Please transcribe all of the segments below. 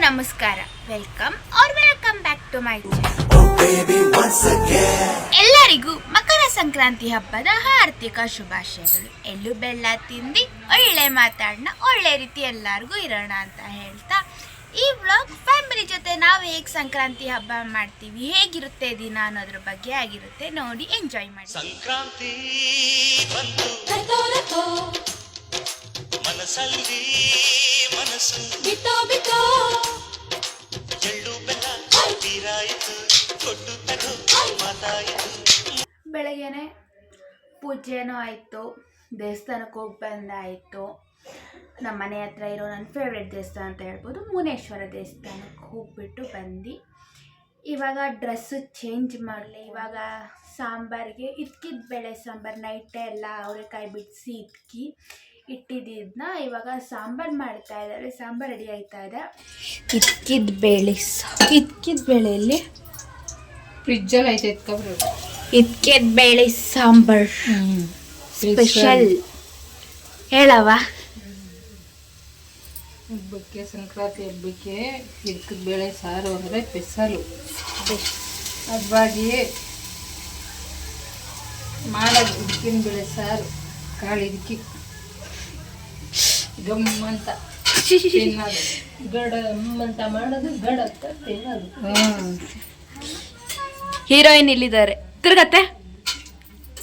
ನಮಸ್ಕಾರ, welcome back to my channel. ಎಲ್ಲರಿಗೂ ಮಕರ ಸಂಕ್ರಾಂತಿ ಹಬ್ಬದ ಆರ್ಥಿಕ ಶುಭಾಶಯಗಳು. ಎಳ್ಳು ಬೆಲ್ಲ ತಿಂದು ಒಳ್ಳೆ ಮಾತಾಡೋಣ, ಒಳ್ಳೆ ರೀತಿ ಎಲ್ಲರಿಗೂ ಇರೋಣ ಅಂತ ಹೇಳ್ತಾ ಈ ವ್ಲಾಗ್ ಫ್ಯಾಮಿಲಿ ಜೊತೆ ನಾವು ಹೇಗೆ ಸಂಕ್ರಾಂತಿ ಹಬ್ಬ ಮಾಡ್ತೀವಿ, ಹೇಗಿರುತ್ತೆ ದಿನ ಅನ್ನೋದ್ರ ಬಗ್ಗೆ ಆಗಿರುತ್ತೆ. ನೋಡಿ, ಎಂಜಾಯ್ ಮಾಡಿ. ಸಂಕ್ರಾಂತಿ ಬಂತು ಮನಸ್ಸಲ್ಲಿ ಮನಸ್ಸು ಬಿತ್ತೋ ಬಿತ್ತೋ ಎಳ್ಳು ಬೆಲ್ಲ ತೀರಾಯಿತು ಕೊಟ್ಟು ತಗೋ ಮಾತಾಯಿತು. ಬೆಳಗ್ಗೆನೆ ಪೂಜೆನೂ ಆಯಿತು, ದೇವಸ್ಥಾನಕ್ಕೆ ಹೋಗಿ ಬಂದಾಯಿತು. ನಮ್ಮ ಮನೆ ಹತ್ರ ಇರೋ ನನ್ನ ಫೇವ್ರೆಟ್ ದೇವಸ್ಥಾನ ಅಂತ ಹೇಳ್ಬೋದು, ಮುನೇಶ್ವರ ದೇವಸ್ಥಾನಕ್ಕೆ ಹೋಗ್ಬಿಟ್ಟು ಬಂದು ಇವಾಗ ಡ್ರೆಸ್ಸು ಚೇಂಜ್ ಮಾಡಲಿ. ಇವಾಗ ಸಾಂಬಾರಿಗೆ ಇಟ್ಕಿದ ಬೇಳೆ ಸಾಂಬಾರು ನೈಟೇ ಎಲ್ಲ ಅವರೆಕಾಯಿ ಬಿಡಿಸಿ ಇಟ್ಟಿದ್ದನ್ನ ಇವಾಗ ಸಾಂಬಾರು ಮಾಡ್ತಾ ಇದ್ದಾರೆ. ಸಾಂಬಾರು ರೆಡಿ ಆಯ್ತಾ ಇದೆ. ಇಟ್ಕಿದ ಬೇಳೆಯಲ್ಲಿ ಫ್ರಿಜ್ಜಲ್ಲಿ ಐತೆ ಇಟ್ಕಿದ ಬೇಳೆ ಸಾಂಬಾರು ಸ್ಪೆಷಲ್ ಹೇಳವ. ಹಬ್ಬಕ್ಕೆ, ಸಂಕ್ರಾಂತಿ ಹಬ್ಬಕ್ಕೆ ಇಟ್ಕಿದ ಬೇಳೆ ಸಾರು ಅಂದರೆ ಸ್ಪೆಷಲು. ಹಬ್ಬಾಗಿ ಮಾಡೋದು ಇಟ್ಕಿನ ಬೇಳೆ ಸಾರು, ಕಾಳು ಇದ್ಕಿ ಗಮ್ಮಂತ ತಿನ್ನೋದು, ಗಡಮ್ಮಂತ ಮಾಡೋದು, ಗಡತ್ತ ತಿನ್ನೋದು. ಹೀರೋಯಿನ್ ಇಲ್ಲಿದ್ದಾರೆ, ತಿರ್ಗತ್ತೆ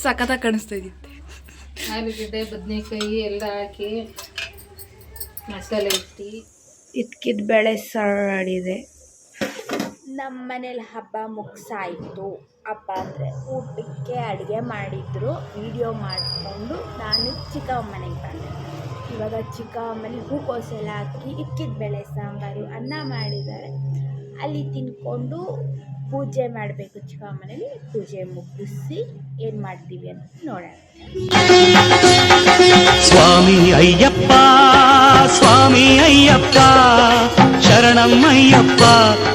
ಸಖತ್ತಾಗಿ ಕಾಣಿಸ್ತಾ ಇದ್ದಿತ್ತೆ. ಆಲೂಗಡ್ಡೆ ಬದನೆಕಾಯಿ ಎಲ್ಲ ಹಾಕಿ ಮಸಾಲೆ ಇಟ್ಕಿದ ಬೇಳೆ ಸಾರು ಆಡಿದೆ. ನಮ್ಮ ಮನೇಲಿ ಹಬ್ಬ ಮುಗಿಸಾಯಿತು. ಹಬ್ಬ ಅಂದರೆ ಊಟಕ್ಕೆ ಅಡುಗೆ ಮಾಡಿದ್ರು, ವಿಡಿಯೋ ಮಾಡಿಕೊಂಡು ನಾನು ಚಿಕ್ಕಮ್ಮ ಮನೆಗೆ ಬಂದೆ. ಇವಾಗ ಚಿಕ್ಕಮ್ಮ ಮನೇಲಿ ಹೂಕೋಸು ಎಲ್ಲ ಹಾಕಿ ಇಟ್ಕಿದ ಬೇಳೆ ಸಾಂಬಾರು ಅನ್ನ ಮಾಡಿದ್ದಾರೆ. ಅಲ್ಲಿ ತಿನ್ಕೊಂಡು ಪೂಜೆ ಮಾಡಬೇಕು. ಚಿಕ್ಕಮ್ಮ ಮನೇಲಿ ಪೂಜೆ ಮುಗಿಸಿ ಏನು ಮಾಡ್ತೀವಿ ಅಂತ ನೋಡೋಣ. ಸ್ವಾಮಿ ಅಯ್ಯಪ್ಪ ಸ್ವಾಮಿ ಅಯ್ಯಪ್ಪ ಶರಣಮ್ಮಯ್ಯಪ್ಪ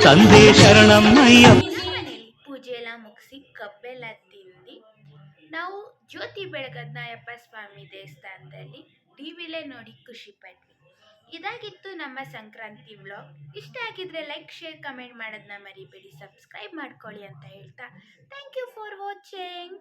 ತಂದೆ ಶರಣಮ್ಮಯ್ಯಪ್ಪ. ಮನೇಲಿ ಪೂಜೆ ಎಲ್ಲ ಮುಗಿಸಿ ಕಬ್ಬೆಲ್ಲ ತಿಂದು ನಾವು ಜ್ಯೋತಿ ಬೆಳಗದ್ನ ಅಯ್ಯಪ್ಪ ಸ್ವಾಮಿ ದೇವಸ್ಥಾನದಲ್ಲಿ ಟಿವಿಲೇ ನೋಡಿ ಖುಷಿ ಪಟ್ವಿ. ಇದಾಗಿತ್ತು ನಮ್ಮ ಸಂಕ್ರಾಂತಿ ವ್ಲಾಗ್. ಇಷ್ಟ ಆಗಿದ್ರೆ ಲೈಕ್, ಶೇರ್, ಕಮೆಂಟ್ ಮಾಡೋದನ್ನ ಮರಿಬೇಡಿ. ಸಬ್ಸ್ಕ್ರೈಬ್ ಮಾಡ್ಕೊಳ್ಳಿ ಅಂತ ಹೇಳ್ತಾ ಥ್ಯಾಂಕ್ ಯು ಫಾರ್ ವಾಚಿಂಗ್.